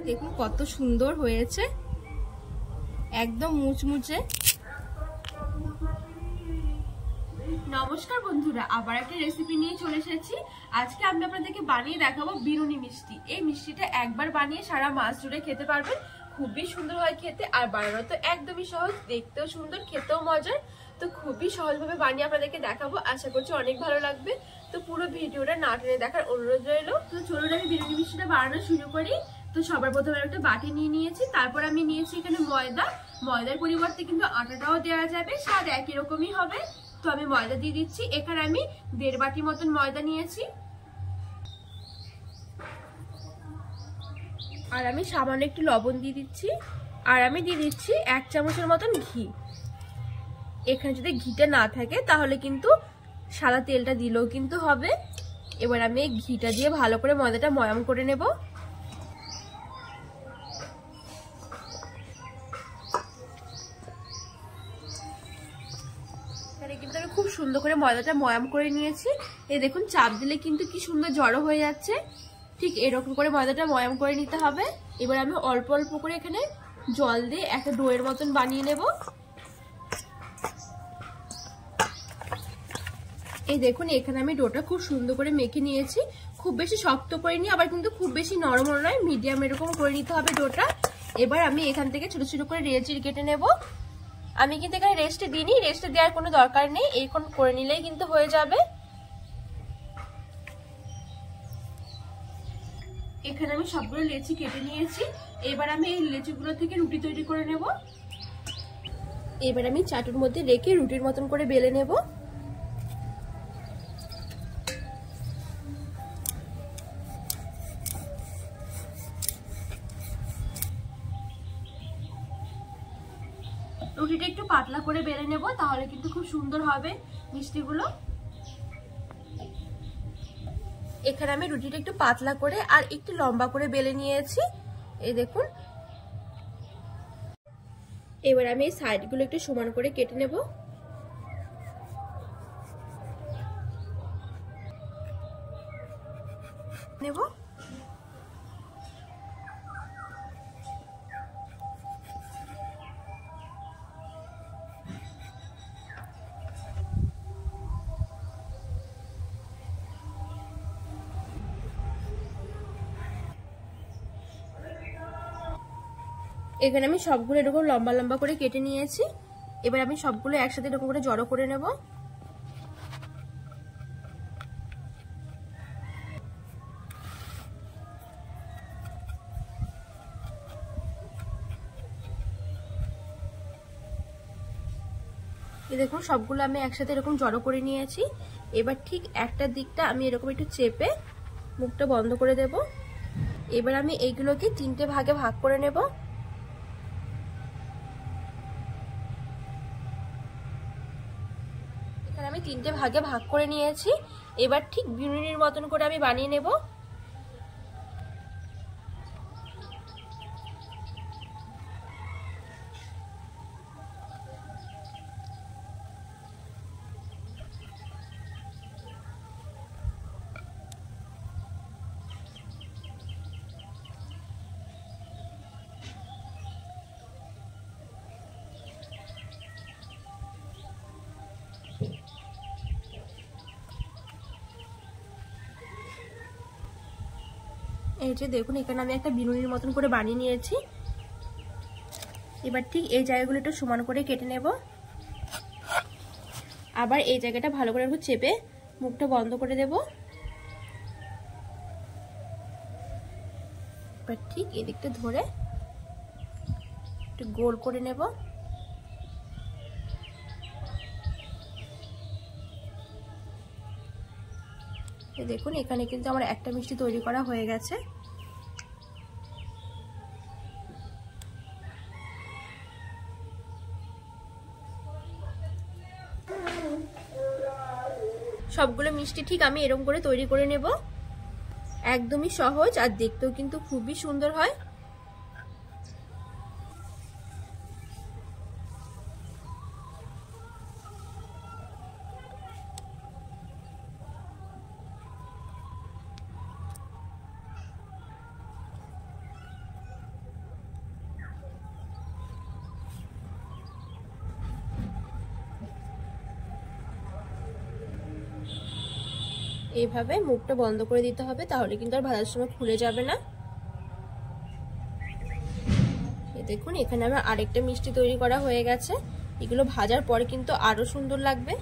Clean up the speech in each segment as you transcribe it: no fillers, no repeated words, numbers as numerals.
দেখুন কত সুন্দর হয়েছে, একদম মুচমুচে। নমস্কার বন্ধুরা, আবার একটা রেসিপি নিয়ে চলে এসেছি। আজকে আমি আপনাদেরকে বানিয়ে দেখাবো বিরুনি মিষ্টি। এই মিষ্টিটা একবার বানিয়ে সারা মাস জুড়ে খেতে পারবেন। খুবই সুন্দর হয় খেতে, আর বানানো তো একদমই সহজ, দেখতেও সুন্দর, খেতেও মজার। তো খুবই সহজভাবে বানিয়ে আপনাদেরকে দেখাবো, আশা করছি অনেক ভালো লাগবে। তো পুরো ভিডিওটা না টেনে দেখার অনুরোধ রইল। তো চলুন আমি বিরুনি মিষ্টিটা বানানো শুরু করি। তো সবার প্রথমে একটা বাটি নিয়ে নিয়েছি, তারপর আমি নিয়েছি এখানে ময়দা। ময়দার পরিবর্তে কিন্তু আটাটাও দেওয়া যাবে, স্বাদ একই রকমই হবে। তো আমি ময়দা দিয়ে দিচ্ছি। এখানে আমি 1.5 বাটি মতন ময়দা নিয়েছি, আর আমি সামান্য একটু লবণ দিয়ে দিচ্ছি, আর আমি দিয়ে দিচ্ছি 1 চামচের মতন ঘি। এখানে যদি ঘিটা না থাকে তাহলে কিন্তু সাদা তেলটা দিলেও কিন্তু হবে। এবার আমি এই ঘিটা দিয়ে ভালো করে ময়দাটা ময়াম করে নেব। কিন্তু আমি খুব সুন্দর করে ময়দাটা ময়াম করে নিয়েছি। এই দেখুন, চাপ দিলে কিন্তু কি সুন্দর জড়ো হয়ে যাচ্ছে। ঠিক এরকম করে ময়দাটা ময়াম করে নিতে হবে। এবার আমি অল্প অল্প করে এখানে জল দিয়ে একটা ডোয়ের মতন বানিয়ে নেব। এই দেখুন, এখানে আমি ডোটা খুব সুন্দর করে মেখে নিয়েছি। খুব বেশি শক্ত করে নিই, আবার কিন্তু খুব বেশি নরম নয়, মিডিয়াম এরকম করে নিতে হবে ডোটা। এবার আমি এখান থেকে ছোট ছোট করে রেস্ট কেটে নেব। আমি কিন্তু এখানে রেস্টে দিইনি, রেস্টে দেওয়ার কোনো দরকার নেই, এইরকম করে নিলেই কিন্তু হয়ে যাবে। এখানে আমি সবগুলো লেচি কেটে নিয়েছি। এবার আমি এই লেচিগুলো থেকে রুটি তৈরি করে নেব। এবার আমি চাটুর মধ্যে রেখে রুটির মতন করে বেলে নেব। রুটিটা একটু পাতলা করে বেলে নেব, তাহলে কিন্তু খুব সুন্দর হবে মিষ্টিগুলো। এখানে আমি রুটিটা একটু পাতলা করে আর একটু লম্বা করে বেলে নিয়েছি, এই দেখুন। এবার আমি এই সাইডগুলো একটু সমান করে কেটে নেব। এখানে আমি সবগুলো এরকম লম্বা লম্বা করে কেটে নিয়েছি। এবার আমি সবগুলো একসাথে এরকম করে জড়ো করে নেব। এই দেখুন, সবগুলো আমি একসাথে এরকম জড়ো করে নিয়েছি। এবার ঠিক একটা দিকটা আমি এরকম একটু চেপে মুখটা বন্ধ করে দেব। এবার আমি এইগুলোকে 3টে ভাগে ভাগ করে নেব। এখানে আমি 3টে ভাগে ভাগ করে নিয়েছি। এবার ঠিক বিনুনির মতন করে আমি বানিয়ে নেব। এই যে দেখুন, এখানে আমি একটা বিনুনির মতন করে বানিয়ে নিয়েছি। এবার ঠিক এই জায়গাগুলো একটু সমান করে কেটে নেব। আবার এই জায়গাটা ভালো করে একটু চেপে মুখটা বন্ধ করে দেব। এবার ঠিক এদিকটা ধরে একটু গোল করে নেব। দেখুন, এখানে কিন্তু আমার একটা মিষ্টি তৈরি করা হয়ে গেছে। সবগুলো মিষ্টি ঠিক আমি এরকম করে তৈরি করে নেব। একদমই সহজ, আর দেখতেও কিন্তু খুবই সুন্দর হয়। এইভাবে মুখটা বন্ধ করে দিতে হবে, তাহলে কিন্তু আর ভাজার সময় খুলে যাবে না। দেখুন এখানে আমার আরেকটা মিষ্টি তৈরি করা হয়ে গেছে। এগুলো ভাজার পরে কিন্তু আরো সুন্দর লাগবে।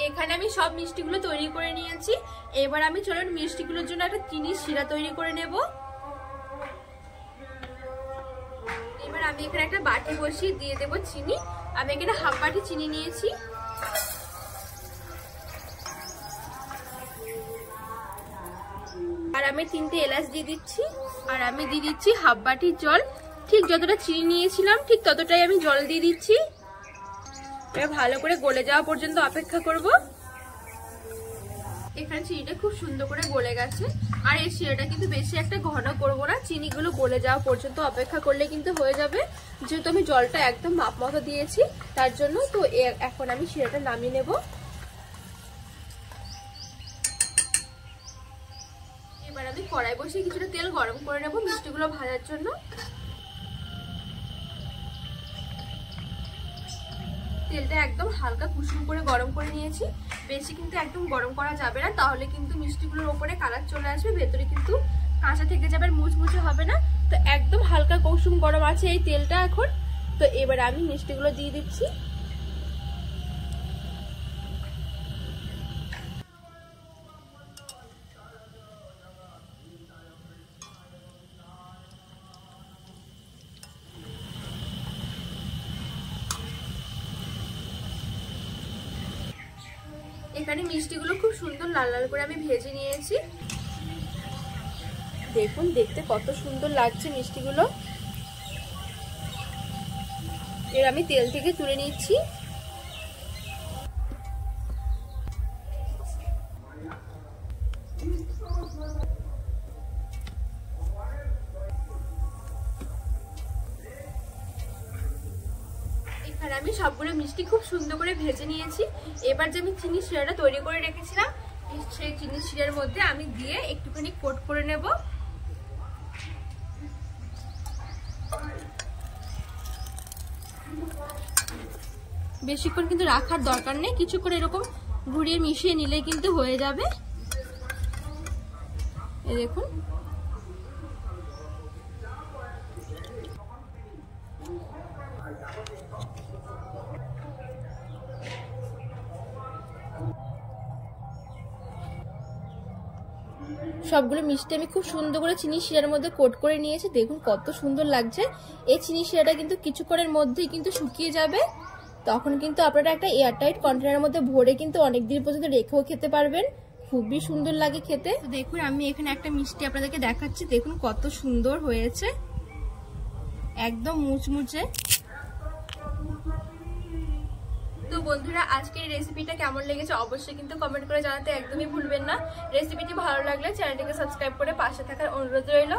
এখানে আমি সব মিষ্টিগুলো তৈরি করে নিয়েছি। এবার আমি চলুন মিষ্টিগুলোর জন্য একটা চিনির শিরা তৈরি করে নেব। এবার আমি এখানে একটা বাটি বসিয়ে দিয়ে দেব চিনি। আমি এখানে হাফ বাটি চিনি নিয়েছি। আর আমি 3টে এলাচ দিয়ে দিচ্ছি। আর আমি দিয়ে দিচ্ছি হাফ বাটি জল। ঠিক যতটা চিনি নিয়েছিলাম ঠিক ততটাই আমি জল দিয়ে দিচ্ছি। এবার ভালো করে গলে যাওয়া পর্যন্ত অপেক্ষা করব। এখানে চিনিটা খুব সুন্দর করে গলে গেছে। আর এই শিরাটা কিন্তু বেশি একটা ঘন করবো না, চিনিগুলো গলে যাওয়া পর্যন্ত অপেক্ষা করলে কিন্তু হয়ে যাবে। যেহেতু আমি জলটা একদম মাপ মতো দিয়েছি তার জন্য। তো এখন আমি শিরাটা নামিয়ে নেব। এবার আমি কড়াই বসিয়ে কিছুটা তেল গরম করে নেব মিষ্টিগুলো ভাজার জন্য। তেলটা একদম হালকা কুসুম করে গরম করে নিয়েছি। বেশি কিন্তু একদম গরম করা যাবে না, তাহলে কিন্তু মিষ্টিগুলোর উপরে কালার চলে আসবে, ভেতরে কিন্তু কাঁচা থেকে যাবে, মুচমুচে হবে না। তো একদম হালকা কুসুম গরম আছে এই তেলটা এখন। তো এবার আমি মিষ্টিগুলো দিয়ে দিচ্ছি। এখানে মিষ্টিগুলো খুব সুন্দর লাল লাল করে আমি ভেজে নিয়েছি। দেখুন দেখতে কত সুন্দর লাগছে মিষ্টিগুলো। এর আমি তেল থেকে তুলে নিচ্ছি। এখানে আমি সবগুলো মিষ্টি খুব সুন্দর করে ভেজে নিয়েছি। এবার যে আমি চিনি শিরাটা তৈরি করে রেখেছিলাম সেই চিনি শিরার মধ্যে আমি দিয়ে একটুখানি কোট করে নেব। বেশিক্ষণ কিন্তু রাখার দরকার নেই, কিছুক্ষণ এরকম ঘুরিয়ে মিশিয়ে নিলে কিন্তু হয়ে যাবে। এই দেখুন সবগুলো মিষ্টি আমি খুব সুন্দর করে চিনি শিরার মধ্যে কোট করে নিয়েছি। দেখুন কত সুন্দর লাগছে। এই চিনি শিরাটা কিন্তু কিছুক্ষণের মধ্যেই কিন্তু শুকিয়ে যাবে। তখন কিন্তু আপনারা একটা এয়ারটাইট কন্টেনারের মধ্যে ভরে কিন্তু অনেকদিন পর্যন্ত রেখেও খেতে পারবেন। খুবই সুন্দর লাগে খেতে। দেখুন আমি এখানে একটা মিষ্টি আপনাদেরকে দেখাচ্ছি। দেখুন কত সুন্দর হয়েছে, একদম মুচমুচে। তো বন্ধুরা আজকের রেসিপিটা কেমন লেগেছে অবশ্যই কিন্তু কমেন্ট করে জানাতে একদমই ভুলবেন না। রেসিপিটি ভালো লাগলে চ্যানেলটিকে সাবস্ক্রাইব করে পাশে থাকার অনুরোধ রইল।